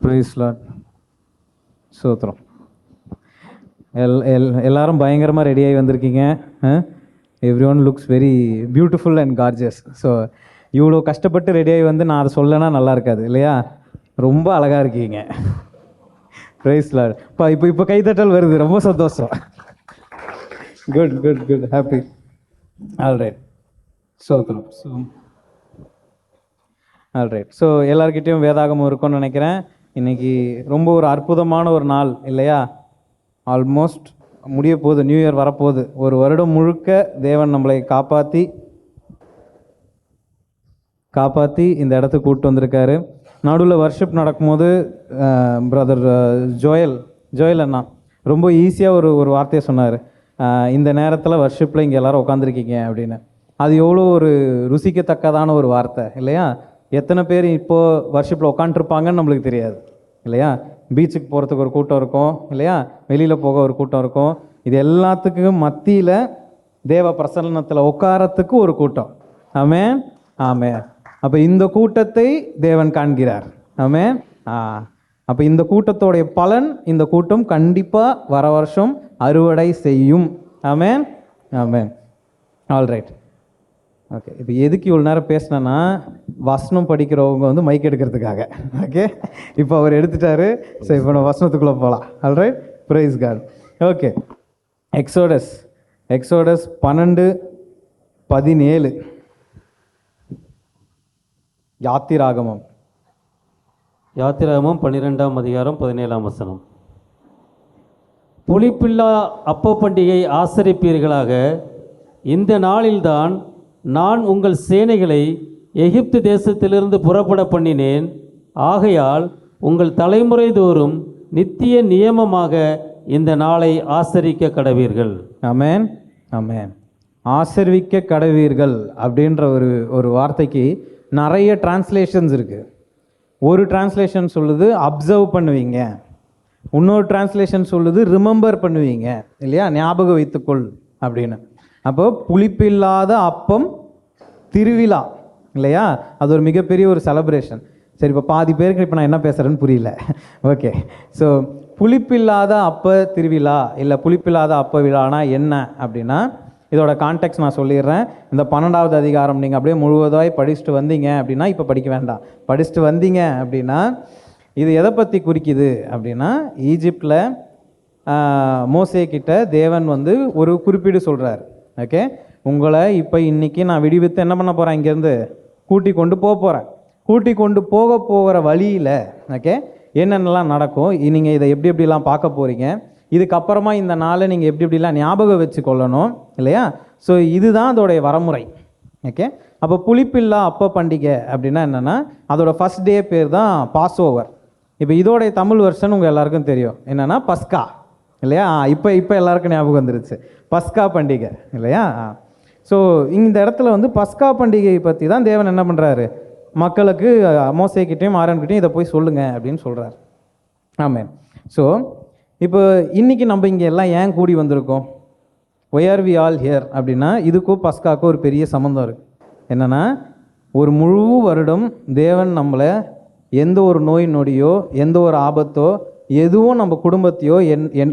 Price Lord. சோத்திரம். எல்லாரும் பயங்கரமாக ரெடியாகி வந்திருக்கீங்க. Every one looks very beautiful and gorgeous. So இவ்வளோ கஷ்டப்பட்டு ரெடியாகி வந்து நான் அதை சொல்லனா நல்லா இருக்காது இல்லையா? ரொம்ப அழகாக இருக்கீங்க. Praise Lord. இப்போ கைத்தட்டல் வருது, ரொம்ப சந்தோஷம். Good good good, happy. All right. சோத்திரம். All right. ஸோ எல்லார்கிட்டையும் வேதாகமம் இருக்கும்னு நினைக்கிறேன். இன்றைக்கி ரொம்ப ஒரு அற்புதமான ஒரு நாள் இல்லையா? ஆல்மோஸ்ட் முடிய போகுது, நியூ இயர் வரப்போகுது. ஒரு வருடம் முழுக்க தேவன் நம்மளை காப்பாற்றி இந்த இடத்துக்கு கூப்பிட்டு வந்திருக்காரு. நடுவில் வர்ஷிப் நடக்கும்போது பிரதர் ஜோயல் அண்ணா ரொம்ப ஈஸியாக ஒரு வார்த்தையை சொன்னார். இந்த நேரத்தில் வர்ஷிப்பில் இங்கே எல்லோரும் உட்காந்துருக்கீங்க அப்படின்னு. அது எவ்வளோ ஒரு ருசிக்கத்தக்கதான ஒரு வார்த்தை இல்லையா? எத்தனை பேர் இப்போது வர்ஷிப்பில் உட்காந்துருப்பாங்கன்னு நம்மளுக்கு தெரியாது இல்லையா? பீச்சுக்கு போகிறதுக்கு ஒரு கூட்டம் இருக்கும் இல்லையா? வெளியில் போக ஒரு கூட்டம் இருக்கும். இது எல்லாத்துக்கும் மத்தியில் தேவ பிரசன்னத்தில் உட்காரத்துக்கு ஒரு கூட்டம். ஆமென் ஆமென். அப்போ இந்த கூட்டத்தை தேவன் காண்கிறார். ஆமென். அப்போ இந்த கூட்டத்தோடைய பலன், இந்த கூட்டம் கண்டிப்பாக வர வருஷம் அறுவடை செய்யும். ஆமென் ஆமென். All right. ஓகே, இப்போ எதுக்கு இவ்வளோ நேரம் பேசினேன்னா, வசனம் படிக்கிறவங்க வந்து மைக் எடுக்கிறதுக்காக. ஓகே, இப்போ அவர் எடுத்துட்டாரு. ஸோ இப்போ நம்ம வசனத்துக்குள்ளே போகலாம். All right, praise God. Okay, Exodus 12:17. யாத்திராகமம் 12ஆம் அதிகாரம் 17ஆம் வசனம். புளிப்பில்லா அப்ப பண்டிகை ஆசரிப்பீர்களாக. இந்த நாளில்தான் நான் உங்கள் சேனைகளை எகிப்து தேசத்திலிருந்து புறப்பட பண்ணினேன். ஆகையால் உங்கள் தலைமுறை தோறும் நித்திய நியமமாக இந்த நாளை ஆசரிக்க கடவீர்கள். ஆமென் ஆமென். ஆசரிக்க கடவீர்கள் அப்படின்ற ஒரு வார்த்தைக்கு நிறைய டிரான்ஸ்லேஷன்ஸ் இருக்குது. ஒரு டிரான்ஸ்லேஷன் சொல்லுது அப்சர்வ் பண்ணுவீங்க, இன்னொரு டிரான்ஸ்லேஷன் சொல்லுது ரிமெம்பர் பண்ணுவீங்க இல்லையா? ஞாபகம் வைத்துக்கொள் அப்படின்னு. அப்போ புளிப்பில்லாத அப்பம் திருவிழா இல்லையா? அது ஒரு மிகப்பெரிய ஒரு செலப்ரேஷன். சரி, இப்போ பாதி பேருக்கு இப்போ நான் என்ன பேசுகிறேன்னு புரியல. ஓகே, ஸோ புளிப்பில்லாத அப்ப திருவிழா இல்லை புளிப்பில்லாத அப்ப விழானா என்ன அப்படின்னா, இதோட கான்டெக்ட் நான் சொல்லிடுறேன். இந்த 12ஆவது அதிகாரம் நீங்கள் அப்படியே முழுவதாய் படிச்சுட்டு வந்தீங்க அப்படின்னா, இப்போ படிக்க வேண்டாம், படிச்சுட்டு வந்தீங்க அப்படின்னா இது எதை பற்றி குறிக்குது அப்படின்னா, ஈஜிப்டில் மோசே கிட்ட தேவன் வந்து ஒரு குறிப்பீடு சொல்கிறார். ஓகே, உங்களை இப்போ இன்றைக்கி நான் விடுவித்து என்ன பண்ண போகிறேன், இங்கேருந்து கூட்டி கொண்டு போகிறேன். கூட்டி கொண்டு போகிற வழியில் ஓகே என்னென்னலாம் நடக்கும், நீங்கள் இதை எப்படி எப்படிலாம் பார்க்க போகிறீங்க, இதுக்கப்புறமா இந்த நாளை நீங்கள் எப்படி எப்படிலாம் ஞாபகம் வச்சு கொள்ளணும் இல்லையா? ஸோ இதுதான் அதோடைய வரமுறை. ஓகே, அப்போ புளிப்பில்லா அப்ப பண்டிகை அப்படின்னா என்னென்னா, அதோட ஃபஸ்ட் டே பேர் தான் பாஸ் ஓவர். இப்போ இதோடைய தமிழ் வெர்ஷன் உங்கள் எல்லாருக்கும் தெரியும் என்னென்னா பஸ்கா இல்லையா? இப்போ எல்லாருக்கும் ஞாபகம் வந்துருச்சு, பஸ்கா பண்டிகை இல்லையா? ஸோ இந்த இடத்துல வந்து பஸ்கா பண்டிகையை பற்றி தான் தேவன் என்ன பண்ணுறாரு, மக்களுக்கு மோசேக்கிட்டையும் ஆரோன்கிட்டையும் இதை போய் சொல்லுங்கள் அப்படின்னு சொல்கிறார். ஆமென். ஸோ இப்போ இன்றைக்கி நம்ம இங்கே எல்லாம் ஏன் கூடி வந்திருக்கோம், why are we all here அப்படின்னா, இதுக்கும் பஸ்காவுக்கும் ஒரு பெரிய சம்மந்தம் இருக்குது. என்னென்னா, ஒரு முழு வருடம் தேவன் நம்மளை எந்த ஒரு நோய் நொடியோ எந்த ஒரு ஆபத்தோ எதுவும் நம்ம குடும்பத்தையோ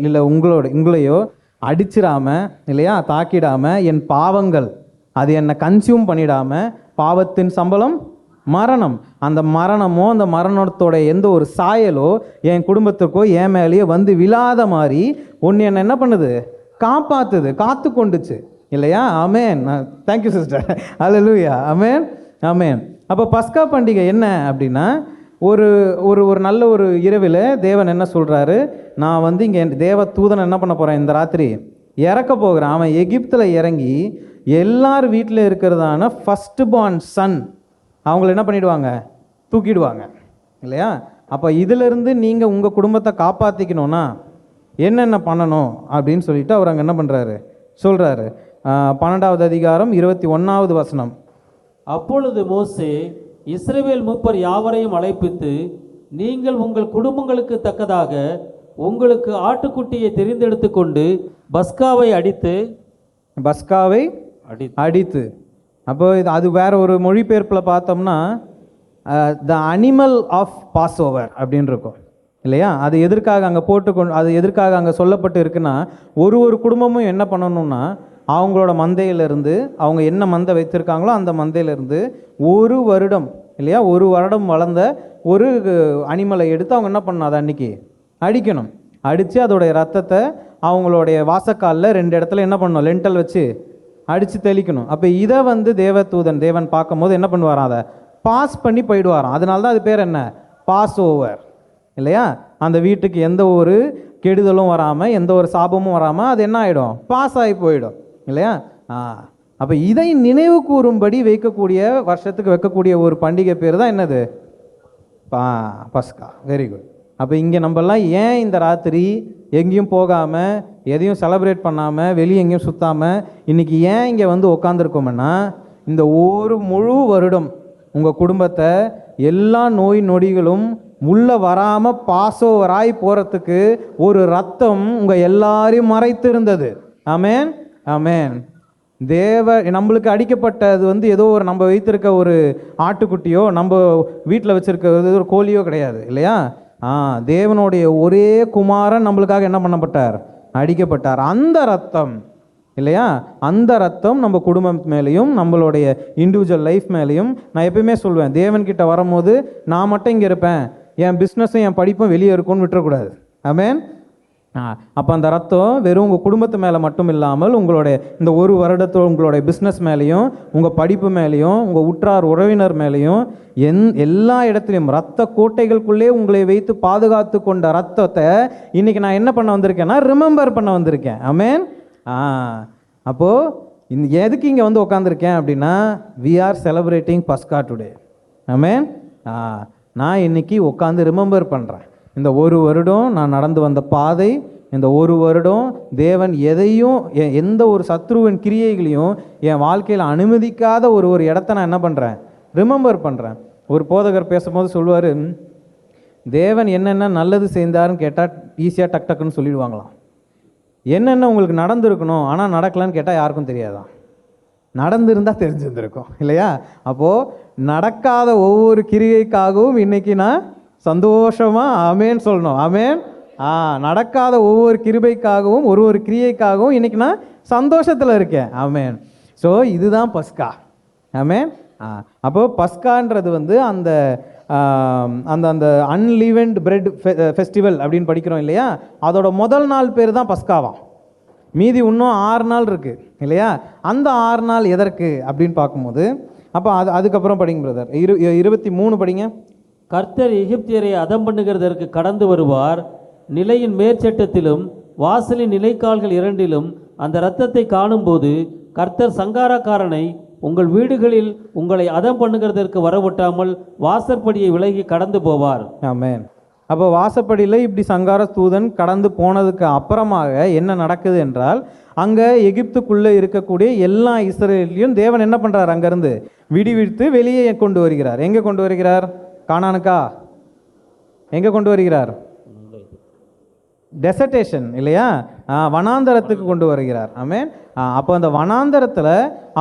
இல்லை உங்களையோ அடிச்சிடாமல் இல்லையா, தாக்கிடாமல், என் பாவங்கள் அது என்னை கன்சியூம் பண்ணிடாமல், பாவத்தின் சம்பளம் மரணம், அந்த மரணமோ அந்த மரணத்தோட எந்த ஒரு சாயலோ என் குடும்பத்துக்கோ என் மேலேயோ வந்து விழாத மாதிரி ஒன்று என்ன பண்ணுது, காப்பாற்றுது, காத்து கொண்டுச்சு இல்லையா? ஆமென். Thank you sister. அல்லேலூயா. ஆமென் ஆமென். அப்போ பஸ்கா பண்டிகை என்ன அப்படின்னா, ஒரு ஒரு ஒரு நல்ல ஒரு இரவில் தேவன் என்ன சொல்கிறாரு, நான் வந்து இங்கே தேவ தூதனை என்ன பண்ண போகிறேன், இந்த ராத்திரி இறக்க போகிறேன். அவன் எகிப்தில் இறங்கி எல்லார் வீட்டில் இருக்கிறதான ஃபஸ்ட்டு பார்ன் சன் அவங்கள என்ன பண்ணிவிடுவாங்க, தூக்கிடுவாங்க இல்லையா? அப்போ இதிலிருந்து நீங்கள் உங்கள் குடும்பத்தை காப்பாற்றிக்கணுன்னா என்னென்ன பண்ணணும் அப்படின்னு சொல்லிட்டு அவர் அங்கே என்ன பண்ணுறாரு சொல்கிறாரு. 12ஆவது அதிகாரம் 21ஆவது வசனம். அப்பொழுது மோசே இஸ்ரவேல் மூப்பர் யாவரையும் அழைப்பித்து, நீங்கள் உங்கள் குடும்பங்களுக்கு தக்கதாக உங்களுக்கு ஆட்டுக்குட்டியை தெரிந்தெடுத்து கொண்டு பஸ்காவை அடித்து. அப்போ அது வேற ஒரு மொழிபெயர்ப்பில் பார்த்தோம்னா the animal of Passover அப்படின்னு இருக்கும் இல்லையா? அது எதற்காக அங்கே அது எதற்காக அங்கே சொல்லப்பட்டு இருக்குன்னா, ஒரு ஒரு குடும்பமும் என்ன பண்ணணும்னா, அவங்களோட மந்தையிலிருந்து அவங்க என்ன மந்தை வைத்திருக்காங்களோ அந்த மந்தையிலிருந்து ஒரு வருடம் இல்லையா, ஒரு வருடம் வளர்ந்த ஒரு அனிமலை எடுத்து அவங்க என்ன பண்ணணும், அதை அன்னைக்கு அடிக்கணும். அடித்து அதோடைய ரத்தத்தை அவங்களுடைய வாசக்காலில் 2 இடத்துல என்ன பண்ணணும், லென்டல் வச்சு அடித்து தெளிக்கணும். அப்போ இதை தேவன் பார்க்கும்போது என்ன பண்ணுவாராம், அதை பாஸ் பண்ணி போயிடுவாராம். அதனால தான் அது பேர் என்ன, பாஸ் ஓவர் இல்லையா? அந்த வீட்டுக்கு எந்த ஒரு கெடுதலும் வராமல் எந்த ஒரு சாபமும் வராமல் அது என்ன ஆகிடும், பாஸ் ஆகி போயிடும் இல்லையா? அப்போ இதை நினைவு கூறும்படி வருஷத்துக்கு வைக்கக்கூடிய ஒரு பண்டிகை பேர் தான் என்னது, பஸ்கா. Very good. அப்போ இங்கே நம்மலாம் ஏன் இந்த ராத்திரி எங்கேயும் போகாமல் எதையும் செலிப்ரேட் பண்ணாமல் வெளியே எங்கேயும் சுற்றாமல் இன்றைக்கி ஏன் இங்கே வந்து உட்காந்துருக்கோம்னா, இந்த ஒரு முழு வருடம் உங்கள் குடும்பத்தை எல்லா நோய் நொடிகளும் உள்ளே வராமல் பாஸோவராய் போகிறதுக்கு ஒரு ரத்தம் உங்கள் எல்லாரையும் மறைத்து இருந்தது. ஆமேன், ஆமேன். நம்மளுக்கு அடிக்கப்பட்டது வந்து ஏதோ ஒரு நம்ம வைத்திருக்க ஒரு ஆட்டுக்குட்டியோ நம்ம வீட்டில் வச்சுருக்க ஒரு கோழியோ கிடையாது இல்லையா? தேவனுடைய ஒரே குமாரன் நம்மளுக்காக என்ன பண்ணப்பட்டார், அடிக்கப்பட்டார். அந்த ரத்தம் இல்லையா, அந்த ரத்தம் நம்ம குடும்பம் மேலேயும் நம்மளுடைய இண்டிவிஜுவல் லைஃப் மேலேயும். நான் எப்பயுமே சொல்வேன், தேவன்கிட்ட வரும்போது நான் மட்டும் இங்கே இருப்பேன், என் பிஸ்னஸும் என் படிப்பும் வெளியே இருக்கும்னு விட்டுறக்கூடாது. ஆமேன். அப்போ அந்த ரத்தம் வெறும் உங்கள் குடும்பத்து மேலே மட்டும் இல்லாமல் உங்களுடைய இந்த ஒரு வருடத்தோடு உங்களுடைய பிஸ்னஸ் மேலேயும் உங்கள் படிப்பு மேலேயும் உங்கள் உற்றார் உறவினர் மேலேயும் எல்லா இடத்துலையும் ரத்த கோட்டைகளுக்குள்ளே உங்களை வைத்து பாதுகாத்து கொண்ட ரத்தத்தை இன்றைக்கி நான் என்ன பண்ண வந்திருக்கேன்னா, ரிமெம்பர் பண்ண வந்திருக்கேன். ஆமேன். அப்போது எதுக்கு இங்கே வந்து உட்காந்துருக்கேன் அப்படின்னா, வி ஆர் செலிப்ரேட்டிங் பஸ்கா டுடே. ஆமேன். நான் இன்னைக்கு உட்காந்து ரிமெம்பர் பண்ணுறேன். இந்த ஒரு வருடம் நான் நடந்து வந்த பாதை, இந்த ஒரு வருடம் தேவன் எதையும் எந்த ஒரு சத்ருவின் கிரியைகளையும் என் வாழ்க்கையில் அனுமதிக்காத ஒரு இடத்த நான் என்ன பண்ணுறேன், ரிமெம்பர் பண்ணுறேன். ஒரு போதகர் பேசும்போது சொல்லுவார், தேவன் என்னென்ன நல்லது செய்தாருன்னு கேட்டால் ஈஸியாக டக்குன்னு சொல்லிடுவாங்களாம். என்னென்ன உங்களுக்கு நடந்திருக்கணும் ஆனால் நடக்கலான்னு கேட்டால் யாருக்கும் தெரியாதான், நடந்திருந்தால் தெரிஞ்சிருந்திருக்கும் இல்லையா? அப்போது நடக்காத ஒவ்வொரு கிரியைக்காகவும் இன்றைக்கி நான் சந்தோஷமாக ஆமேன்னு சொல்லணும். ஆமேன். நடக்காத ஒவ்வொரு கிருபைக்காகவும் ஒரு கிரியைக்காகவும் இன்றைக்கி நான் சந்தோஷத்தில் இருக்கேன். ஆமேன். ஸோ இதுதான் பஸ்கா. ஆமேன். அப்போது பஸ்கான்றது வந்து அந்த அந்த அந்த அன்லீவன்ட் பிரெட் ஃபெஸ்டிவல் அப்படின்னு படிக்கிறோம் இல்லையா, அதோட முதல் நாள் பேர் தான் பஸ்காவாம். மீதி இன்னும் 6 நாள் இருக்குது இல்லையா? அந்த 6 நாள் எதற்கு அப்படின்னு பார்க்கும்போது, அப்போ அதுக்கப்புறம் படிங்க பிரதர், 23 படிங்க. கர்த்தர் எகிப்தியரை அதம் பண்ணுகிறதற்கு கடந்து வருவார். நிலையின் மேற்சட்டத்திலும் வாசலின் நிலைக்கால்கள் 2லும் அந்த இரத்தத்தை காணும்போது கர்த்தர் சங்காரக்காரனை உங்கள் வீடுகளில் உங்களை அதம் பண்ணுகிறதற்கு வரவிட்டாமல் வாசற்படியை விலகி கடந்து போவார். ஆமென். அப்போ வாசப்படியில் இப்படி சங்கார தூதன் கடந்து போனதுக்கு அப்புறமாக என்ன நடக்குது என்றால், அங்கே எகிப்துக்குள்ளே இருக்கக்கூடிய எல்லா இஸ்ரேலையும் தேவன் என்ன பண்ணுறார், அங்கேருந்து விடுவித்து வெளியே கொண்டு வருகிறார். எங்கே கொண்டு வருகிறார்? கானானுக்கா? எங்கே கொண்டு வருகிறார்? டெசர்டேஷன் இல்லையா, வனாந்தரத்துக்கு கொண்டு வருகிறார். ஆமென். அப்போ அந்த வனாந்தரத்தில்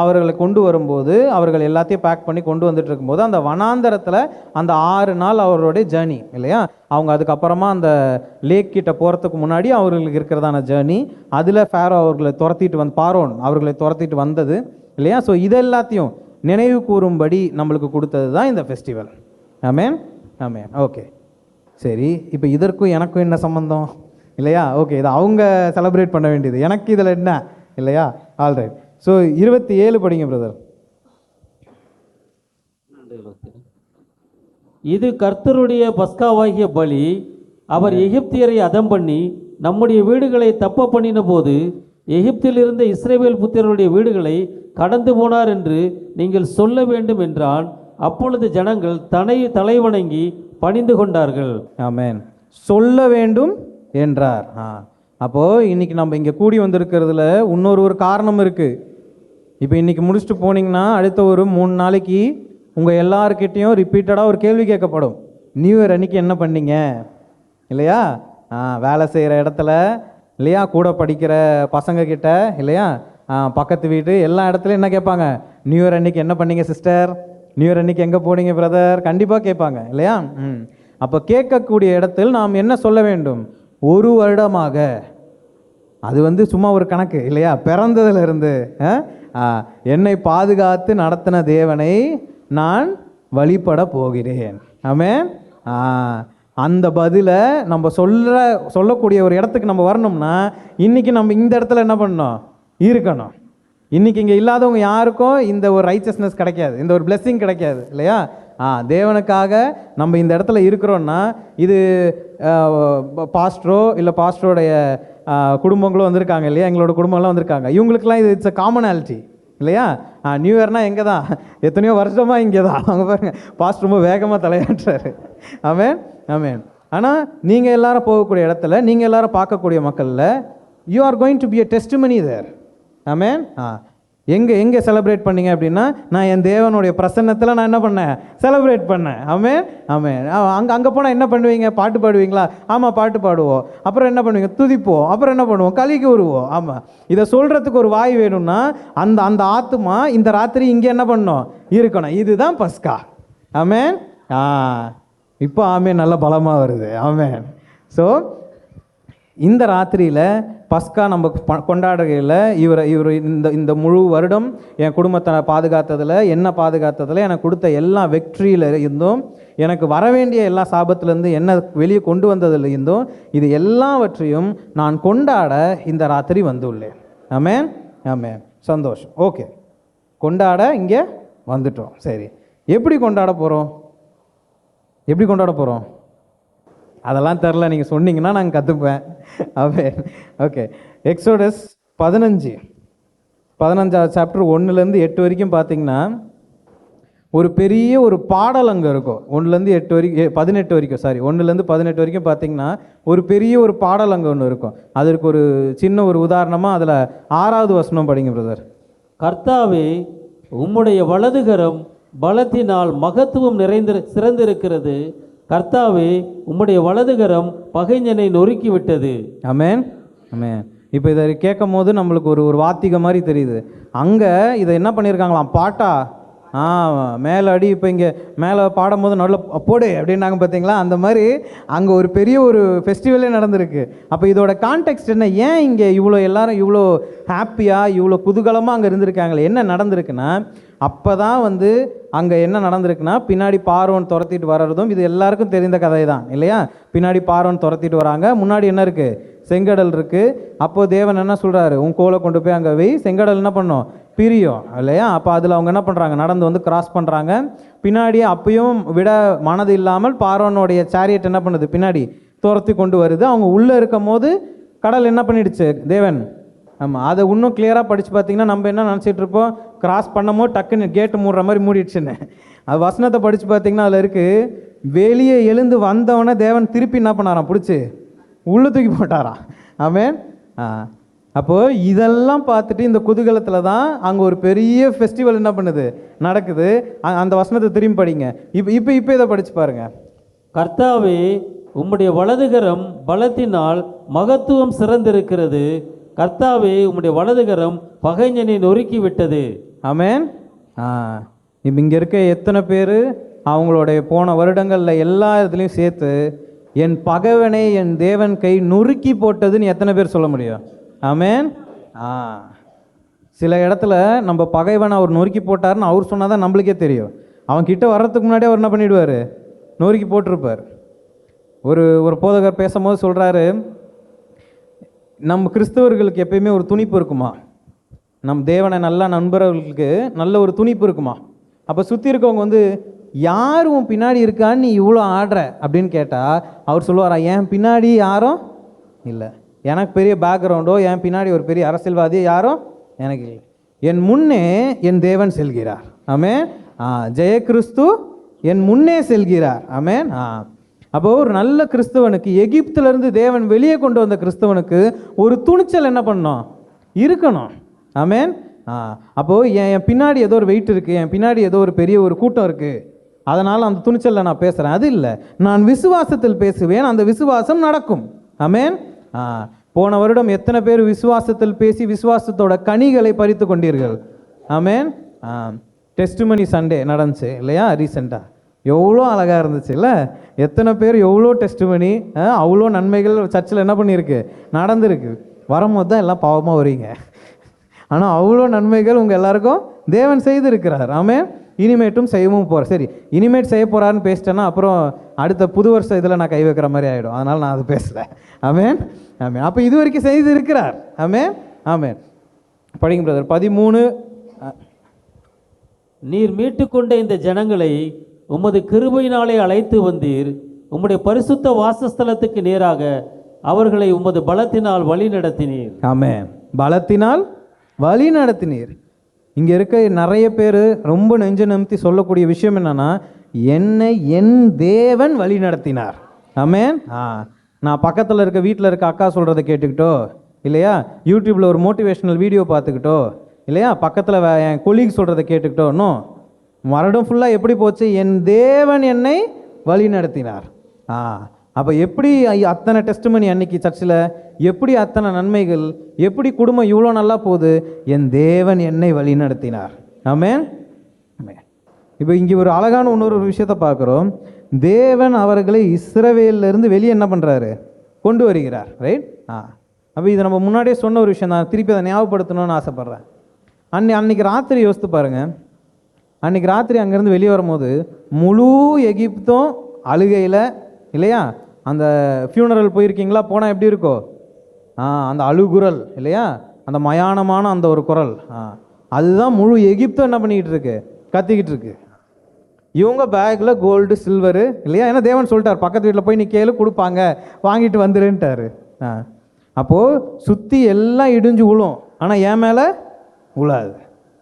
அவர்களை கொண்டு வரும்போது, அவர்கள் எல்லாத்தையும் பேக் பண்ணி கொண்டு வந்துட்டு இருக்கும்போது, அந்த வனாந்தரத்தில் அந்த 6 நாள் அவர்களுடைய ஜேர்னி இல்லையா, அவங்க அதுக்கப்புறமா அந்த லேக் கிட்ட போகிறதுக்கு முன்னாடி அவர்களுக்கு இருக்கிறதான ஜேர்னி, அதில் ஃபேரோ அவர்களை பார்வோன் அவர்களை துரத்திட்டு வந்தது இல்லையா. ஸோ இது எல்லாத்தையும் நினைவு கூறும்படி நம்மளுக்கு கொடுத்தது தான் இந்த ஃபெஸ்டிவல். ஆமென், ஆமென். ஓகே, சரி. இப்போ இதற்கும் எனக்கும் என்ன சம்பந்தம் இல்லையா? ஓகே, இதை அவங்க செலிப்ரேட் பண்ண வேண்டியது, எனக்கு இதில் என்ன இல்லையா? ஆல்ரைட். ஸோ 27 படிங்க பிரதர். இது கர்த்தருடைய பஸ்காவாகிய பலி. அவர் எகிப்தியரை அதம் பண்ணி நம்முடைய வீடுகளை தப்ப பண்ணின போது எகிப்தில் இருந்த இஸ்ரவேல் புத்திரருடைய வீடுகளை கடந்து போனார் என்று நீங்கள் சொல்ல வேண்டும் என்றான். அப்பொழுது ஜனங்கள் தலை வணங்கி பணிந்து கொண்டார்கள். ஆமென். சொல்ல வேண்டும் என்றார். அப்போது இன்றைக்கி நம்ம இங்கே கூடி வந்திருக்கிறதுல இன்னொரு காரணம் இருக்குது. இப்போ இன்றைக்கி முடிச்சுட்டு போனீங்கன்னா அடுத்த ஒரு 3 நாளைக்கு உங்கள் எல்லாருக்கிட்டேயும் ரிப்பீட்டடாக ஒரு கேள்வி கேட்கப்படும். நியூ இயர் அன்றைக்கி என்ன பண்ணீங்க இல்லையா? வேலை செய்கிற இடத்துல இல்லையா, கூட படிக்கிற பசங்கக்கிட்ட இல்லையா, பக்கத்து வீட்டு எல்லா இடத்துலையும் என்ன கேட்பாங்க, நியூ இயர் அன்றைக்கி என்ன பண்ணீங்க சிஸ்டர் நியூ இயர் அன்னைக்கு எங்கே போனீங்க பிரதர், கண்டிப்பாக கேட்பாங்க இல்லையா? அப்போ கேட்கக்கூடிய இடத்தில் நாம் என்ன சொல்ல வேண்டும்? ஒரு வருடமாக. அது வந்து சும்மா ஒரு கணக்கு இல்லையா? பிறந்ததிலிருந்து என்னை பாதுகாத்து நடத்தின தேவனை நான் வழிபட போகிறேன். ஆமென். அந்த பதிலை நம்ம சொல்லக்கூடிய ஒரு இடத்துக்கு நம்ம வரணும்னா இன்னைக்கு நம்ம இந்த இடத்துல என்ன பண்ணணும்? இருக்கணும். இன்னைக்கு இங்கே இல்லாதவங்க யாருக்கும் இந்த ஒரு ரைச்சஸ்னஸ் கிடைக்காது, இந்த ஒரு பிளெஸ்ஸிங் கிடைக்காது இல்லையா? தேவனுக்காக நம்ம இந்த இடத்துல இருக்கிறோன்னா இது பாஸ்டரோ இல்லை பாஸ்டரோடைய குடும்பங்களும் வந்திருக்காங்க இல்லையா? எங்களோட குடும்பம்லாம் வந்திருக்காங்க. இவங்களுக்குலாம் இது இட்ஸ் அ காமனாலிட்டி இல்லையா? நியூ இயர்னால் எங்கே தான், எத்தனையோ வருஷமாக இங்கே தான். அவங்க பாருங்க, பாஸ்டர் ரொம்ப வேகமாக தலையாட்டுறாரு. ஆமென் ஆமென். ஆனால் நீங்கள் எல்லாரும் போகக்கூடிய இடத்துல, நீங்கள் எல்லாரும் பார்க்கக்கூடிய மக்களில் you are going to be a testimony there. ஆமென். எங்கே செலிப்ரேட் பண்ணீங்க அப்படின்னா, நான் என் தேவனுடைய பிரசன்னத்தில் நான் என்ன பண்ணேன்? செலிப்ரேட் பண்ணேன். ஆமென் ஆமென். அங்கே போனால் என்ன பண்ணுவீங்க? பாட்டு பாடுவீங்களா? ஆமாம், பாட்டு பாடுவோம். அப்புறம் என்ன பண்ணுவீங்க? துதிப்போம். அப்புறம் என்ன பண்ணுவோம்? களிக்கு வருவோம். ஆமாம், இதை சொல்கிறதுக்கு ஒரு வாய் வேணும்னா அந்த ஆத்துமா இந்த ராத்திரி இங்கே என்ன பண்ணணும்? இருக்கணும். இதுதான் பஸ்கா. ஆமென். இப்போ ஆமென் நல்ல பலமாக வருது. ஆமென். ஸோ இந்த ராத்திரியில் பஸ்கா நம்ம கொண்டாடுகையில் இவர் இந்த முழு வருடம் என் குடும்பத்தை பாதுகாத்ததில், என்ன பாதுகாத்ததில், எனக்கு கொடுத்த எல்லா வெற்றியில் இருந்தும், எனக்கு வரவேண்டிய எல்லா சாபத்திலேருந்து என்ன வெளியே கொண்டு வந்ததில் இருந்தும், இது எல்லாவற்றையும் நான் கொண்டாட இந்த ராத்திரி வந்துள்ளேன். ஆமென் ஆமென். சந்தோஷம். ஓகே, கொண்டாட இங்கே வந்துட்டோம். சரி, எப்படி கொண்டாட போகிறோம்? எப்படி கொண்டாட போகிறோம்? அதெல்லாம் தெரில, நீங்கள் சொன்னீங்கன்னா நாங்கள் கற்றுப்பேன். ஆமென். ஓகே, எக்ஸோடஸ் 15 சாப்டர் 1லேருந்து 8 வரைக்கும் பார்த்தீங்கன்னா ஒரு பெரிய ஒரு பாடல் அங்கே இருக்கும். 1லேருந்து 8 வரைக்கும், 18 வரைக்கும், 1லேருந்து 18 வரைக்கும் பார்த்தீங்கன்னா ஒரு பெரிய ஒரு பாடல் அங்கே ஒன்று இருக்கும். அதற்கு ஒரு சின்ன ஒரு உதாரணமாக அதில் 6வது வசனம் படிங்க பிரதர். கர்த்தாவே, உம்முடைய வலதுகரம் பலத்தினால் மகத்துவம் சிறந்திருக்கிறது. கர்த்தாவே, உம்முடைய வலதுகரம் பகைஞனை நொறுக்கி விட்டது. ஆமென் ஆமென். இப்போ இதை கேட்கும் போது நம்மளுக்கு ஒரு வாத்திக மாதிரி தெரியுது. அங்கே இதை என்ன பண்ணியிருக்காங்களாம்? பாட்டா மேலே அடி. இப்போ இங்கே மேலே பாடும்போது நல்ல போடு அப்படின்னாங்க பார்த்தீங்களா? அந்த மாதிரி அங்கே ஒரு பெரிய ஒரு ஃபெஸ்டிவலே நடந்திருக்கு. அப்போ இதோட கான்டெக்ஸ்ட் என்ன? ஏன் இங்கே எல்லாரும் இவ்வளோ ஹாப்பியாக இவ்வளோ குதூகலமாக அங்கே இருந்திருக்காங்களே? என்ன நடந்திருக்குன்னா, அப்போ தான் அங்கே என்ன நடந்திருக்குன்னா, பின்னாடி பார்வோன் துரத்திட்டு வர்றதும் இது எல்லாருக்கும் தெரிந்த கதை தான் இல்லையா? பின்னாடி பார்வோன் துரத்திட்டு வராங்க, முன்னாடி என்ன இருக்குது? செங்கடல் இருக்குது. அப்போது தேவன் என்ன சொல்கிறாரு? உன் கோலை கொண்டு போய் அங்கே வை, செங்கடல் என்ன பண்ணும்? பிரியும் இல்லையா? அப்போ அதில் அவங்க என்ன பண்ணுறாங்க? நடந்து கிராஸ் பண்ணுறாங்க. பின்னாடி அப்பயும் விட மனது இல்லாமல் பார்வோனுடைய சேரியட் என்ன பண்ணுது? பின்னாடி துரத்தி கொண்டு வருது. அவங்க உள்ளே இருக்கும் போது கடல் என்ன பண்ணிடுச்சு? தேவன் ஆமாம், அதை இன்னும் கிளியராக படித்து பார்த்தீங்கன்னா நம்ம என்ன நினச்சிட்டு இருப்போம்? கிராஸ் பண்ணும்போது டக்குன்னு கேட்டு மூடுற மாதிரி மூடிடுச்சுன்னு. அது வசனத்தை படித்து பார்த்தீங்கன்னா அதில் இருக்குது, வெளியே எழுந்து வந்தவொடனே தேவன் திருப்பி என்ன பண்ணாராம்? பிடிச்சி உள்ளே தூக்கி போட்டாராம். ஆமென். அப்போது இதெல்லாம் பார்த்துட்டு இந்த குதூகலத்தில் தான் அங்கே ஒரு பெரிய ஃபெஸ்டிவல் என்ன பண்ணுது? நடக்குது. அந்த வசனத்தை திரும்பி படிங்க. இப்போ இதை படித்து பாருங்க. கர்த்தாவே, உம்முடைய வலதுகரம் பலத்தினால் மகத்துவம் சிறந்திருக்கிறது. கர்த்தாவே, உம்முடைய வலதுகரம் பகைஞனை நொறுக்கி விட்டது. ஆமென். இப்போ இங்கே இருக்க எத்தனை பேர் அவங்களுடைய போன வருடங்களில் எல்லா இதுலேயும் சேர்த்து என் பகைவனை என் தேவன் கை நொறுக்கி போட்டதுன்னு எத்தனை பேர் சொல்ல முடியும்? ஆமென். சில இடத்துல நம்ம பகைவனை அவர் நொறுக்கி போட்டாருன்னு அவர் சொன்னால் தான் நம்மளுக்கே தெரியும். அவன் கிட்ட வர்றதுக்கு முன்னாடி அவர் என்ன பண்ணிவிடுவார்? நொறுக்கி போட்டிருப்பார். ஒரு போதகர் பேசும்போது சொல்கிறாரு, நம்ம கிறிஸ்தவர்களுக்கு எப்பயுமே ஒரு துணிப்பு இருக்குமா? நம் தேவனை நல்லா நண்பர்களுக்கு நல்ல ஒரு துணிப்பு இருக்குமா? அப்போ சுற்றி இருக்கவங்க யாரும் பின்னாடி இருக்கான்னு நீ இவ்வளோ ஆடுற அப்படின்னு கேட்டால் அவர் சொல்லுவாரா, என் பின்னாடி யாரும் இல்லை, எனக்கு பெரிய பேக்ரவுண்டோ என் பின்னாடி ஒரு பெரிய அரசியல்வாதியோ யாரும் எனக்கு இல்லை, என் முன்னே என் தேவன் செல்கிறார். ஆமென். ஜெய கிறிஸ்து என் முன்னே செல்கிறார். ஆமென். அப்போது ஒரு நல்ல கிறிஸ்தவனுக்கு, எகிப்திலிருந்து தேவன் வெளியே கொண்டு வந்த கிறிஸ்தவனுக்கு ஒரு துணிச்சல் என்ன பண்ணணும்? இருக்கணும். ஆமென். அப்போது என் பின்னாடி ஏதோ ஒரு வெயிட் இருக்குது, என் பின்னாடி ஏதோ ஒரு பெரிய ஒரு கூட்டம் இருக்குது, அதனால் அந்த துணிச்சலில் நான் பேசுகிறேன். அது இல்லை, நான் விசுவாசத்தில் பேசுவேன், அந்த விசுவாசம் நடக்கும். ஆமென். போன வருடம் எத்தனை பேர் விசுவாசத்தில் பேசி விசுவாசத்தோட கனிகளை பறித்து கொண்டீர்கள்? ஆமென். டெஸ்டிமனி சண்டே நடந்துச்சு இல்லையா ரீசெண்டாக? எவ்வளோ அழகாக இருந்துச்சு இல்லை? எத்தனை பேர் எவ்வளோ டெஸ்டிமனி, அவ்வளோ நன்மைகள் சர்ச்சில் என்ன பண்ணியிருக்கு, நடந்திருக்கு. வரும்போது தான் எல்லாம் பாவமாக வரீங்க. ஆனால் அவ்வளோ நன்மைகள் உங்கள் எல்லாருக்கும் தேவன் செய்திருக்கிறார். ஆமென். இனிமேட்டும் செய்யவும் போகிறேன். சரி, இனிமேட் செய்ய போகிறாருன்னு பேசிட்டேன்னா அப்புறம் அடுத்த புது வருஷம் இதில் நான் கை வைக்கிற மாதிரி ஆகிடும். அதனால் நான் அது பேசலை. ஆமென் ஆமென். அப்போ இது வரைக்கும் செய்திருக்கிறார். ஆமென் ஆமென். படிங்க பிரதர் 13. நீர் மீட்டுக்கொண்ட இந்த ஜனங்களை உமது கிருபையினாலே அழைத்து வந்தீர். உம்முடைய பரிசுத்த வாசஸ்தலத்துக்கு நேராக அவர்களை உமது பலத்தினால் வழி நடத்தினீர். ஆமென். பலத்தினால் வழி நடத்தினீர். இங்கே இருக்க நிறைய பேர் ரொம்ப நெஞ்ச நிமித்தி சொல்லக்கூடிய விஷயம் என்னன்னா, என்னை என் தேவன் வழி நடத்தினார். ஆமென். நான் பக்கத்தில் இருக்க வீட்டில் இருக்க அக்கா சொல்கிறத கேட்டுக்கிட்டோ இல்லையா, யூடியூப்பில் ஒரு மோட்டிவேஷ்னல் வீடியோ பார்த்துக்கிட்டோ இல்லையா, பக்கத்தில் என் கொலீக் சொல்கிறத கேட்டுக்கிட்டோ இன்னும் வருடம் ஃபுல்லாக எப்படி போச்சு, என் தேவன் என்னை வழி நடத்தினார். அப்போ எப்படி அத்தனை டெஸ்டிமனி அன்னைக்கு சர்ச்சில், எப்படி அத்தனை நன்மைகள், எப்படி குடும்பம் இவ்வளோ நல்லா போகுது, என் தேவன் என்னை வழி நடத்தினார். ஆமென். இப்போ இங்கே ஒரு அழகான இன்னொரு விஷயத்தை பார்க்குறோம். தேவன் அவர்களை இஸ்ரவேலிருந்து வெளியே என்ன பண்ணுறாரு, கொண்டு வருகிறார். ரைட். அப்போ இது நம்ம முன்னாடியே சொன்ன ஒரு விஷயம் தான், திருப்பி அதை ஞாபகப்படுத்தணும்னு ஆசைப்பட்றேன். அன்னைக்கு ராத்திரி யோசித்து பாருங்கள். அன்றைக்கி ராத்திரி அங்கேருந்து வெளியே வரும்போது முழு எகிப்தும் அழுகையில் இல்லையா, அந்த ஃபியூனரல் போயிருக்கீங்களா, போனால் எப்படி இருக்கோ அந்த அழுகுரல் இல்லையா, அந்த மயானமான அந்த ஒரு குரல், அதுதான் முழு எகிப்தும் என்ன பண்ணிக்கிட்டு இருக்கு, கத்திக்கிட்டு இருக்கு. இவங்க பேக்கில் கோல்டு சில்வரு இல்லையா, ஏன்னா தேவன் சொல்லிட்டார் பக்கத்து வீட்டில் போய் நீ கேளு கொடுப்பாங்க, வாங்கிட்டு வந்துருன்ட்டாரு. அப்போது சுற்றி எல்லாம் இடிஞ்சு விழும், ஆனால் என் மேலே உழாது.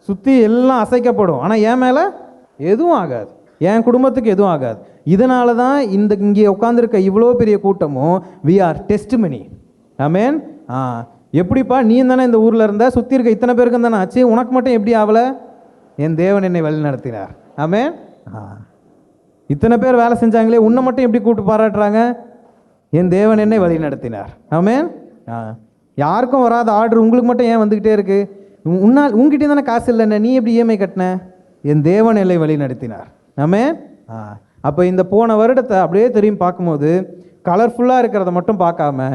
சுற்றி எல்லாம் அசைக்கப்படும், ஆனால் என் மேலே எதுவும் ஆகாது, என் குடும்பத்துக்கு எதுவும் ஆகாது. இதனால தான் இங்கே உட்காந்துருக்க இவ்வளோ பெரிய கூட்டமும் வி ஆர் டெஸ்டிமனி. ஆமென். எப்படிப்பா நீ தானே இந்த ஊரில் இருந்த, சுற்றி இருக்க இத்தனை பேருக்கு தானே ஆச்சு, உனக்கு மட்டும் எப்படி ஆகலை? என் தேவன் என்னை வழி நடத்தினார். ஆமென். இத்தனை பேர் வேலை செஞ்சாங்களே, உன்னை மட்டும் எப்படி கூப்பிட்டு பாராட்டுறாங்க? என் தேவன் என்னை வழி நடத்தினார். ஆமென். யாருக்கும் வராத ஆர்டர் உங்களுக்கு மட்டும் ஏன் வந்துக்கிட்டே இருக்கு? உங்ககிட்ட தானே காசு இல்லைண்ணே, நீ எப்படி இஎம்ஐ கட்டின? என் தேவன் என்னை வழி நடத்தினார். ஆமென். அப்போ இந்த போன வருடத்தை அப்படியே தெரியும் பார்க்கும்போது கலர்ஃபுல்லாக இருக்கிறத மட்டும் பார்க்காம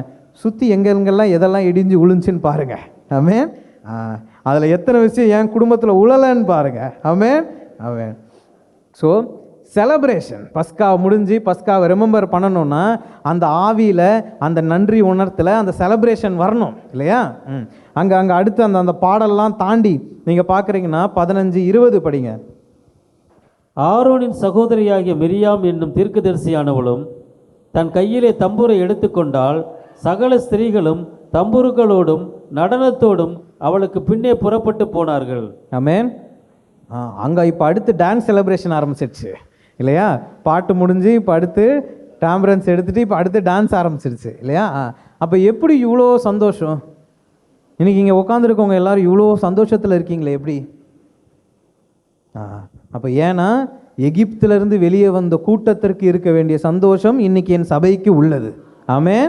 சுற்றி எங்கெங்கெல்லாம் எதெல்லாம் இடிஞ்சு உளுந்துச்சின்னு பாருங்கள். ஆமென். அதில் எத்தனை விஷயம் என் குடும்பத்தில் உழலைன்னு பாருங்கள். ஆமென் ஆமென். ஸோ செலப்ரேஷன், பஸ்கா முடிஞ்சு பஸ்காவை ரிமெம்பர் பண்ணணும்னா அந்த ஆவியில், அந்த நன்றி உணர்த்தில் அந்த செலப்ரேஷன் வரணும் இல்லையா. அங்கே அடுத்து அந்த பாடல்லாம் தாண்டி நீங்கள் பார்க்குறீங்கன்னா 15-20 படிங்க. ஆரோனின் சகோதரியாகிய மிரியாம் என்னும் தீர்க்கதரிசியானவளும் தன் கையிலே தம்புரை எடுத்துக்கொண்டால் சகல ஸ்திரீகளும் தம்புருக்களோடும் நடனத்தோடும் அவளுக்கு பின்னே புறப்பட்டு போனார்கள். ஆமென். அங்கே இப்போ அடுத்து டான்ஸ் செலிப்ரேஷன் ஆரம்பிச்சிருச்சு இல்லையா. பாட்டு முடிஞ்சு இப்போ அடுத்து டாம்பரன்ஸ் எடுத்துகிட்டு இப்போ அடுத்து டான்ஸ் ஆரம்பிச்சிருச்சு இல்லையா. அப்போ எப்படி இவ்வளோ சந்தோஷம்? இன்றைக்கி இங்கே உட்காந்துருக்கவங்க எல்லோரும் இவ்வளோ சந்தோஷத்தில் இருக்கீங்களே எப்படி? அப்போ ஏன்னா எகிப்திலிருந்து வெளியே வந்த கூட்டத்திற்கு இருக்க வேண்டிய சந்தோஷம் இன்றைக்கி என் சபைக்கு உள்ளது. ஆமென்.